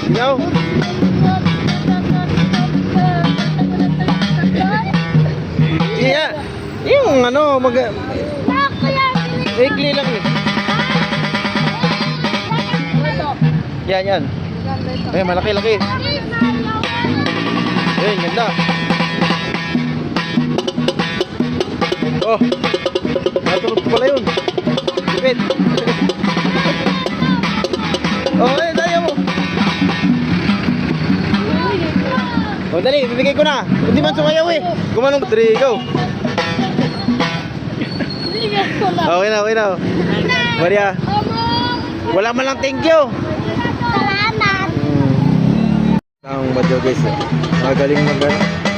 Ikaw? Iya. Yung ano, weekly lang eh. Yan. Ay, malaki-laki. Ayun, ganda. Oh, natulog ko pala yun. Dipit. Oh, dali mo. Oh, dali, bibigay ko na. Hindi man sumayaw eh. Gumanong 3, go. Okay na. Maria. Wala man lang thank you. Salamat. Ang badyo guys. Magaling mag